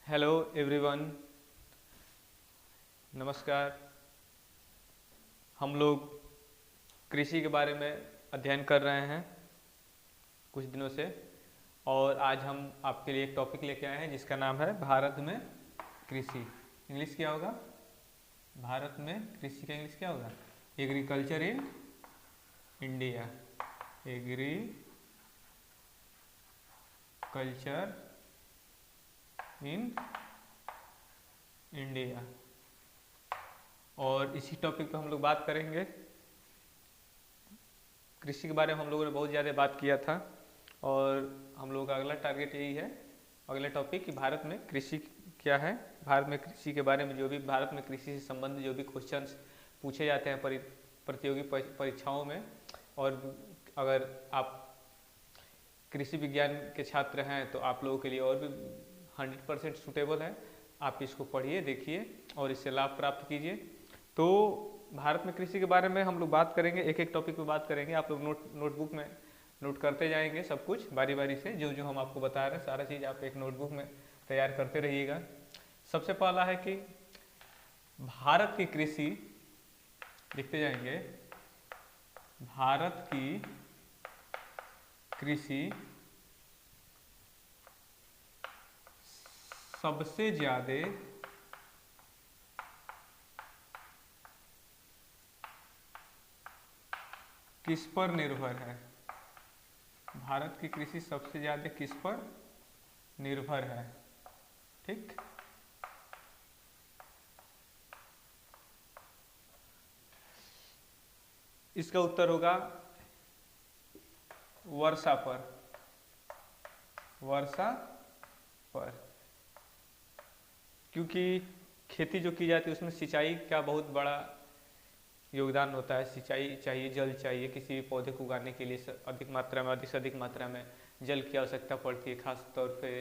Hello everyone. नमस्कार। हम लोग कृषि के बारे में अध्ययन कर रहे हैं कुछ दिनों से, और आज हम आपके लिए एक टॉपिक लेके आए हैं जिसका नाम है भारत में कृषि। इंग्लिश क्या होगा? भारत में कृषि का इंग्लिश क्या होगा? Agriculture in India. Agriculture in India. और इसी टॉपिक पे हम लोग बात करेंगे। कृषि के बारे में हम लोगों ने बहुत ज़्यादा बात किया था, और हम लोगों का अगला टारगेट यही है, अगला टॉपिक, कि भारत में कृषि क्या है। भारत में कृषि के बारे में जो भी भारत में कृषि से संबंधित जो भी क्वेश्चंस पूछे जाते हैं प्रतियोगी परीक्षाओं में, और अगर आप कृषि विज्ञान के छात्र हैं तो आप लोगों के लिए और भी 100% सूटेबल है। आप इसको पढ़िए, देखिए और इससे लाभ प्राप्त कीजिए। तो भारत में कृषि के बारे में हम लोग बात करेंगे, एक एक टॉपिक पे बात करेंगे। आप लोग नोटबुक में नोट करते जाएंगे सब कुछ बारी बारी से, जो जो हम आपको बता रहे हैं सारा चीज़ आप एक नोटबुक में तैयार करते रहिएगा। सबसे पहला है कि भारत की कृषि, लिखते जाएंगे, भारत की कृषि सबसे ज्यादा किस पर निर्भर है? भारत की कृषि सबसे ज्यादा किस पर निर्भर है? ठीक। इसका उत्तर होगा वर्षा पर। वर्षा पर, क्योंकि खेती जो की जाती है उसमें सिंचाई का बहुत बड़ा योगदान होता है। सिंचाई चाहिए, जल चाहिए किसी भी पौधे को उगाने के लिए। अधिक मात्रा में, अधिक से अधिक मात्रा में जल की आवश्यकता पड़ती है, खास तौर पे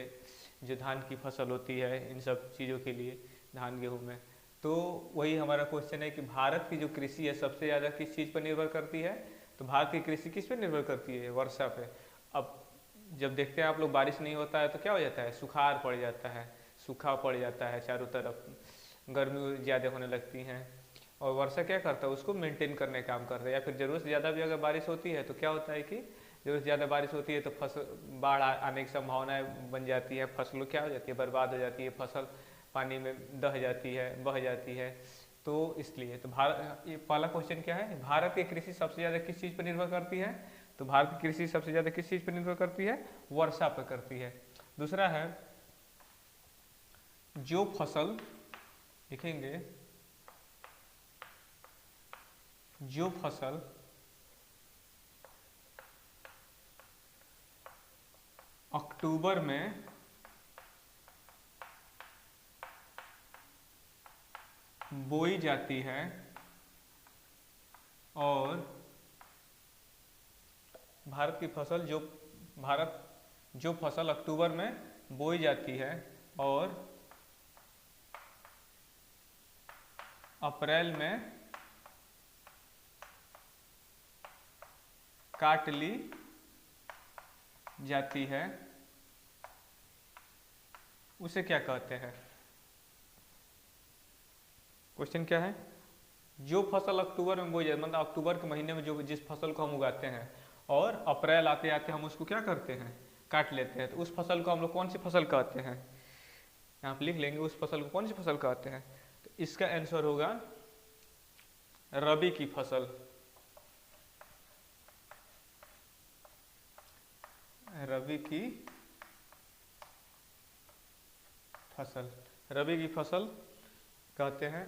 जो धान की फसल होती है, इन सब चीज़ों के लिए, धान गेहूँ में। तो वही हमारा क्वेश्चन है कि भारत की जो कृषि है सबसे ज़्यादा किस चीज़ पर निर्भर करती है? तो भारत की कृषि किस पर निर्भर करती है? वर्षा पे। अब जब देखते हैं आप लोग, बारिश नहीं होता है तो क्या हो जाता है? सुखाड़ पड़ जाता है, सूखा पड़ जाता है चारों तरफ, गर्मी ज़्यादा होने लगती हैं। और वर्षा क्या करता है? उसको मेंटेन करने का काम करता है। या फिर ज़रूरत से ज़्यादा भी अगर बारिश होती है तो क्या होता है कि ज़रूरत से ज़्यादा बारिश होती है तो फसल, बाढ़ आने की संभावनाएं बन जाती है, फसलों क्या हो जाती है? बर्बाद हो जाती है, फसल पानी में दह जाती है, बह जाती है। तो इसलिए तो भारत, ये पहला क्वेश्चन क्या है, भारत की कृषि सबसे ज़्यादा किस चीज़ पर निर्भर करती है? तो भारत की कृषि सबसे ज़्यादा किस चीज़ पर निर्भर करती है? वर्षा पर करती है। दूसरा है, जो फसल, लिखेंगे, जो फसल अक्टूबर में बोई जाती है और भारत की फसल जो भारत जो फसल अक्टूबर में बोई जाती है और अप्रैल में काट ली जाती है, उसे क्या कहते हैं? क्वेश्चन क्या है? जो फसल अक्टूबर में बोई जाती, मतलब अक्टूबर के महीने में जो जिस फसल को हम उगाते हैं, और अप्रैल आते आते हम उसको क्या करते हैं? काट लेते हैं। तो उस फसल को हम लोग कौन सी फसल कहते हैं? यहाँ पे लिख लेंगे, उस फसल को कौन सी फसल कहते हैं? तो इसका आंसर होगा रबी की फसल। रबी की फसल, रबी की फसल कहते हैं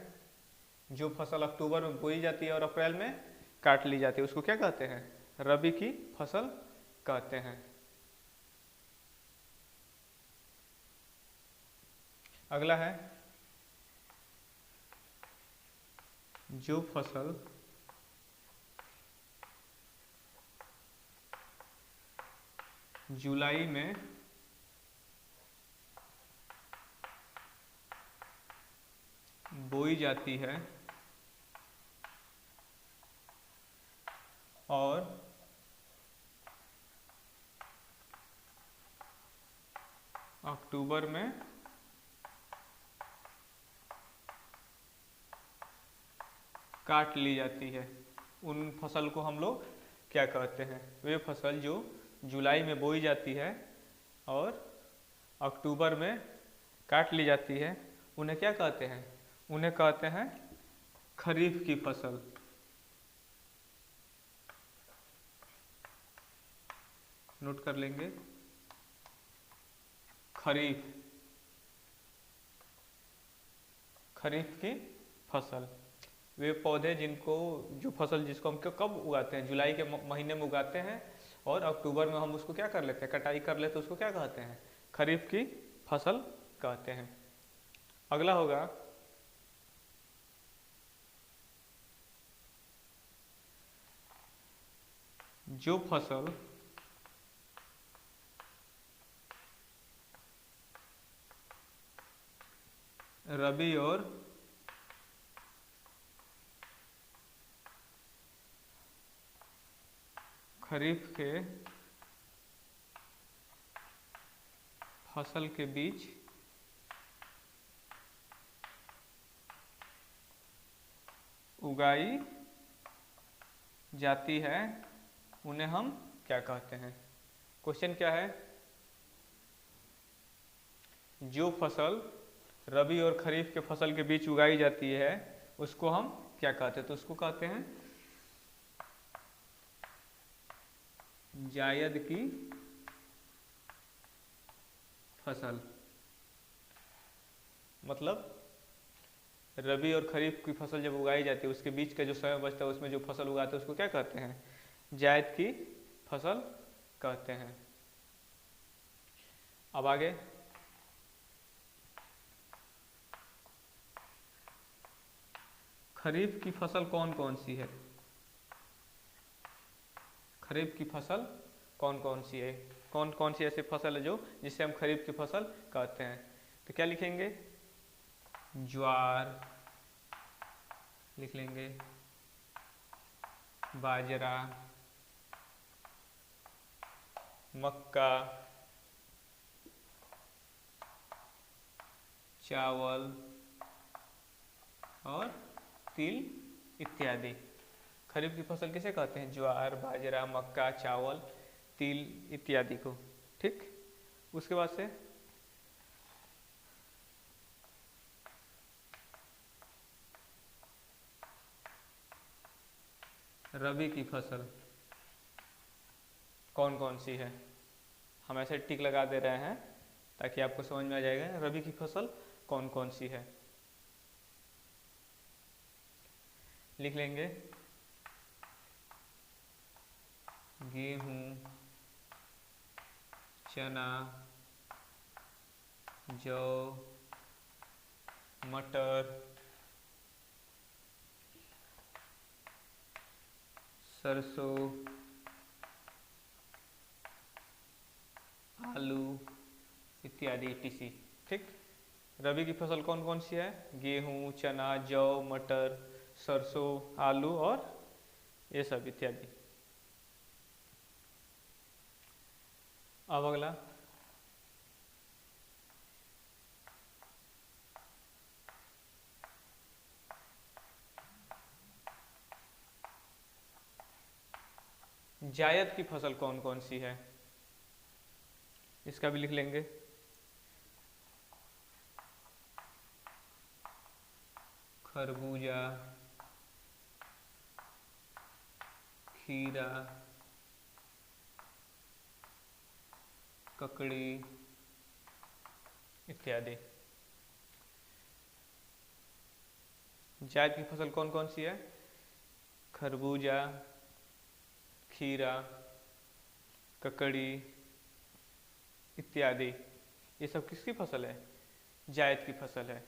जो फसल अक्टूबर में बोई जाती है और अप्रैल में काट ली जाती है, उसको क्या कहते हैं? रबी की फसल कहते हैं। अगला है, जो फसल जुलाई में बोई जाती है और अक्टूबर में काट ली जाती है, उन फसल को हम लोग क्या कहते हैं? वे फसल जो जुलाई में बोई जाती है और अक्टूबर में काट ली जाती है, उन्हें क्या कहते हैं? उन्हें कहते हैं खरीफ की फसल। नोट कर लेंगे, खरीफ, खरीफ की फसल। वे पौधे जिनको, जो फसल जिसको हम कब उगाते हैं? जुलाई के महीने में उगाते हैं और अक्टूबर में हम उसको क्या कर लेते हैं? कटाई कर लेते हैं, उसको क्या कहते हैं? खरीफ की फसल कहते हैं। अगला होगा जो फसल रबी और खरीफ के फसल के बीच उगाई जाती है, उन्हें हम क्या कहते हैं? क्वेश्चन क्या है? जो फसल रबी और खरीफ के फसल के बीच उगाई जाती है उसको हम क्या कहते हैं? तो उसको कहते हैं जायद की फसल। मतलब रबी और खरीफ की फसल जब उगाई जाती है उसके बीच का जो समय बचता है उसमें जो फसल उगाते हैं उसको क्या कहते हैं? जायद की फसल कहते हैं। अब आगे खरीफ की फसल कौन कौन सी है? खरीफ की फसल कौन कौन सी है? कौन कौन सी ऐसी फसल है जो जिसे हम खरीफ की फसल कहते हैं? तो क्या लिखेंगे? ज्वार लिख लेंगे, बाजरा, मक्का, चावल और तिल इत्यादि। खरीफ की फसल किसे कहते हैं? ज्वार, बाजरा, मक्का, चावल, तिल इत्यादि को। ठीक, उसके बाद से रबी की फसल कौन कौन सी है? हम ऐसे टिक लगा दे रहे हैं ताकि आपको समझ में आ जाएगा रबी की फसल कौन कौन सी है। लिख लेंगे गेहूं, चना, जौ, मटर, सरसों, आलू इत्यादि टीसी। ठीक, रबी की फसल कौन कौन सी है? गेहूं, चना, जौ, मटर, सरसों, आलू और ये सब इत्यादि। अब अगला जायद की फसल कौन कौन सी है? इसका भी लिख लेंगे। खरबूजा, खीरा, ककड़ी इत्यादि। जायद की फसल कौन कौन सी है? खरबूजा, खीरा, ककड़ी इत्यादि। ये सब किसकी फसल है? जायद की फसल है।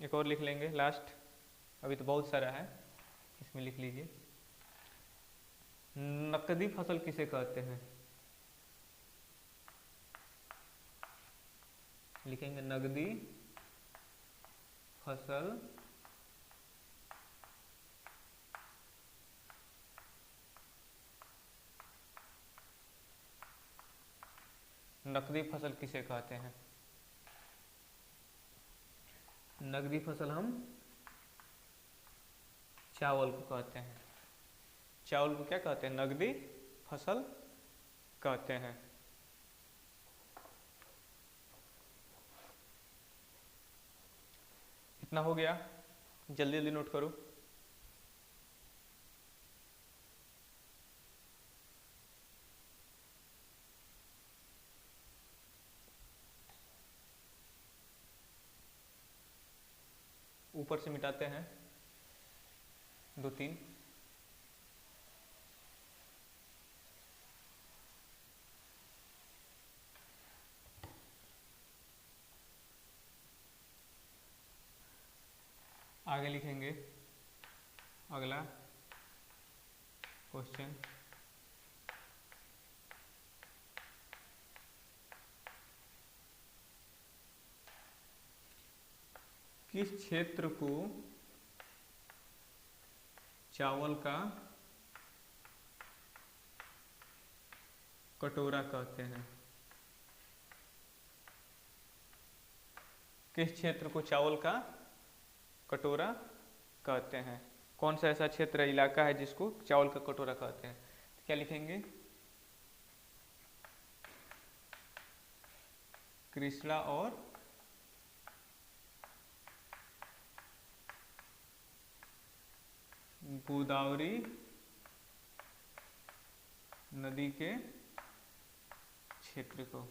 एक और लिख लेंगे लास्ट, अभी तो बहुत सारा है, इसमें लिख लीजिए। नकदी फसल किसे कहते हैं? लिखेंगे नकदी फसल नकदी फसल किसे कहते हैं? नकदी फसल हम चावल को कहते हैं। चावल को क्या कहते हैं? नगदी फसल कहते हैं। इतना हो गया, जल्दी जल्दी नोट करो। ऊपर से मिटाते हैं 2 3। आगे लिखेंगे अगला क्वेश्चन। किस क्षेत्र को चावल का कटोरा कहते हैं? किस क्षेत्र को चावल का कटोरा कहते हैं? कौन सा ऐसा क्षेत्र इलाका है जिसको चावल का कटोरा कहते हैं? तो क्या लिखेंगे? कृष्णा और गोदावरी नदी के क्षेत्र को।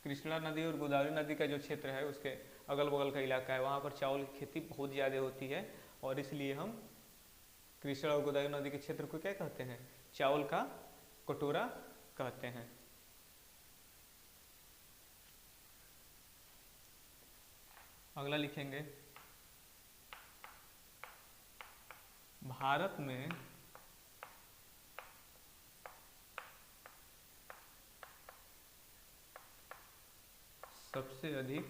कृष्णा नदी और गोदावरी नदी का जो क्षेत्र है उसके अगल बगल का इलाका है, वहाँ पर चावल की खेती बहुत ज़्यादा होती है और इसलिए हम कृष्णा और गोदावरी नदी के क्षेत्र को क्या कहते हैं? चावल का कटोरा कहते हैं। अगला लिखेंगे भारत में सबसे अधिक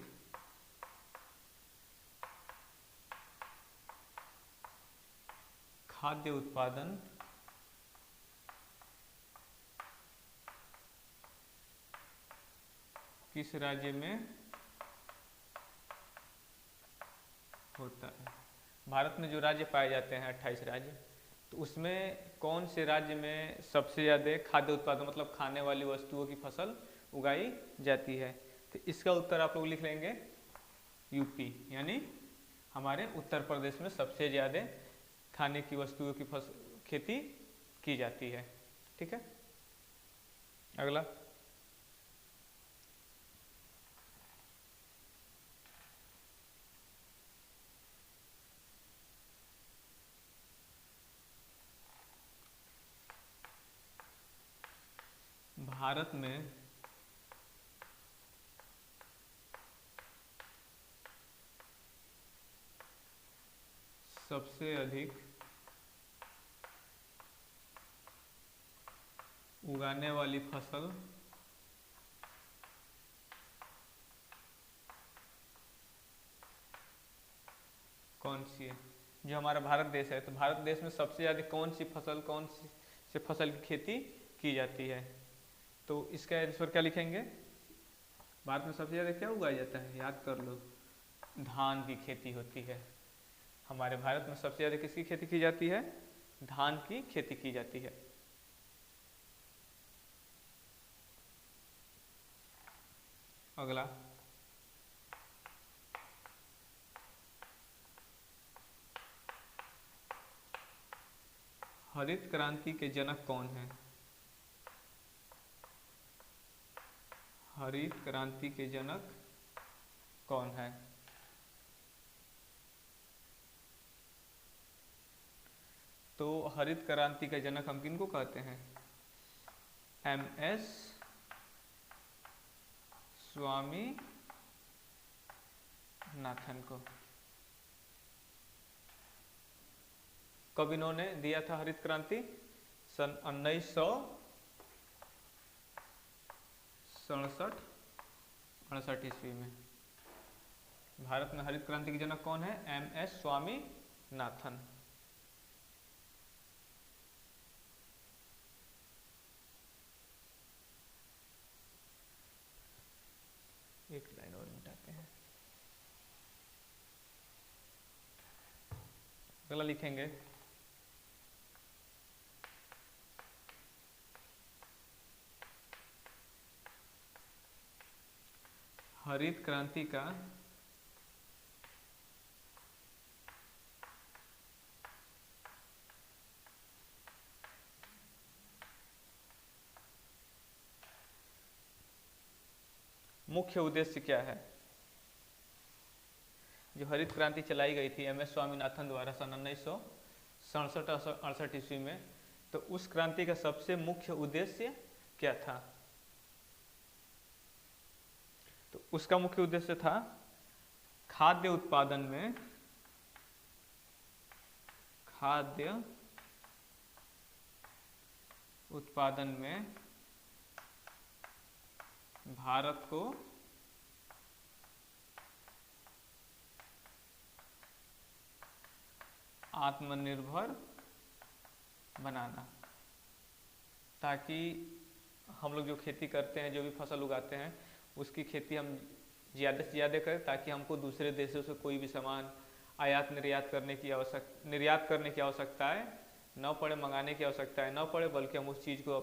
खाद्य उत्पादन किस राज्य में होता है? भारत में जो राज्य पाए जाते हैं 28 राज्य, तो उसमें कौन से राज्य में सबसे ज़्यादा खाद्य उत्पादन मतलब खाने वाली वस्तुओं की फसल उगाई जाती है? तो इसका उत्तर आप लोग लिख लेंगे यूपी, यानी हमारे उत्तर प्रदेश में सबसे ज़्यादा खाने की वस्तुओं की खेती की जाती है। ठीक है, अगला भारत में सबसे अधिक उगाने वाली फसल कौन सी है? जो हमारा भारत देश है, तो भारत देश में सबसे ज़्यादा कौन सी फसल की खेती की जाती है? तो इसका आंसर क्या लिखेंगे? भारत में सबसे ज़्यादा क्या उगाया जाता है? याद कर लो, धान की खेती होती है। हमारे भारत में सबसे ज़्यादा किसकी खेती की जाती है? धान की खेती की जाती है। अगला हरित क्रांति के जनक कौन है? हरित क्रांति के जनक कौन है? तो हरित क्रांति के जनक हम किनको कहते हैं? MS स्वामीनाथन को। कब इन्होंने दिया था हरित क्रांति? सन 1967-68 ईस्वी में। भारत में हरित क्रांति के जनक कौन है? MS स्वामीनाथन। एक लाइन और मिटाते हैं। अगला लिखेंगे हरित क्रांति का मुख्य उद्देश्य क्या है। जो हरित क्रांति चलाई गई थी MS स्वामीनाथन द्वारा सन 1967-68 ईस्वी में, तो उस क्रांति का सबसे मुख्य उद्देश्य क्या था। तो उसका मुख्य उद्देश्य था खाद्य उत्पादन में भारत को आत्मनिर्भर बनाना, ताकि हम लोग जो खेती करते हैं, जो भी फसल उगाते हैं, उसकी खेती हम ज़्यादा से ज़्यादा करें, ताकि हमको दूसरे देशों से कोई भी सामान आयात निर्यात करने की आवश्यकता न पड़े, मंगाने की आवश्यकता न पड़े, बल्कि हम उस चीज़ को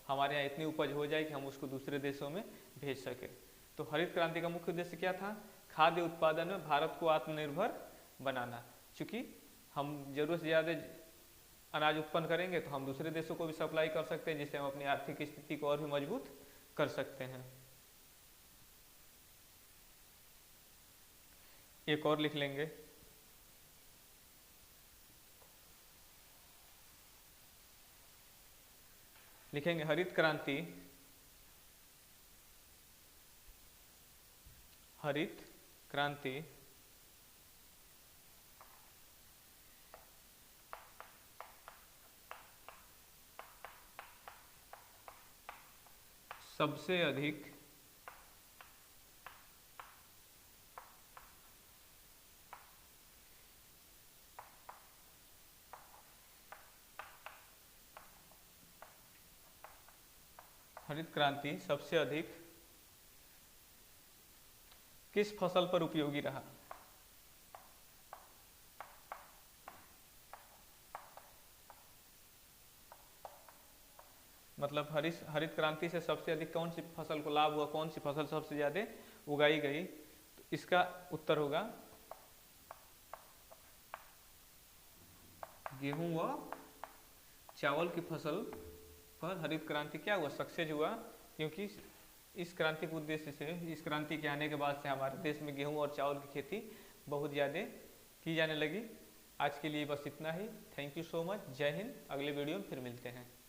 हमारे यहाँ इतनी उपज हो जाए कि हम उसको दूसरे देशों में भेज सकें। तो हरित क्रांति का मुख्य उद्देश्य क्या था, खाद्य उत्पादन में भारत को आत्मनिर्भर बनाना। चूँकि हम ज़रूरत से ज़्यादा अनाज उत्पन्न करेंगे तो हम दूसरे देशों को भी सप्लाई कर सकते हैं, जिससे हम अपनी आर्थिक स्थिति को और भी मजबूत कर सकते हैं। एक और लिख लेंगे, लिखेंगे हरित क्रांति सबसे अधिक किस फसल पर उपयोगी रहा। मतलब हरित क्रांति से सबसे अधिक कौन सी फसल को लाभ हुआ, कौन सी फसल सबसे ज्यादा उगाई गई। तो इसका उत्तर होगा गेहूं व चावल की फसल पर हरित क्रांति क्या हुआ, सक्सेस हुआ, क्योंकि इस क्रांति के उद्देश्य से, इस क्रांति के आने के बाद से हमारे देश में गेहूं और चावल की खेती बहुत ज़्यादा की जाने लगी। आज के लिए बस इतना ही। Thank you so much. जय हिंद। अगले वीडियो में फिर मिलते हैं।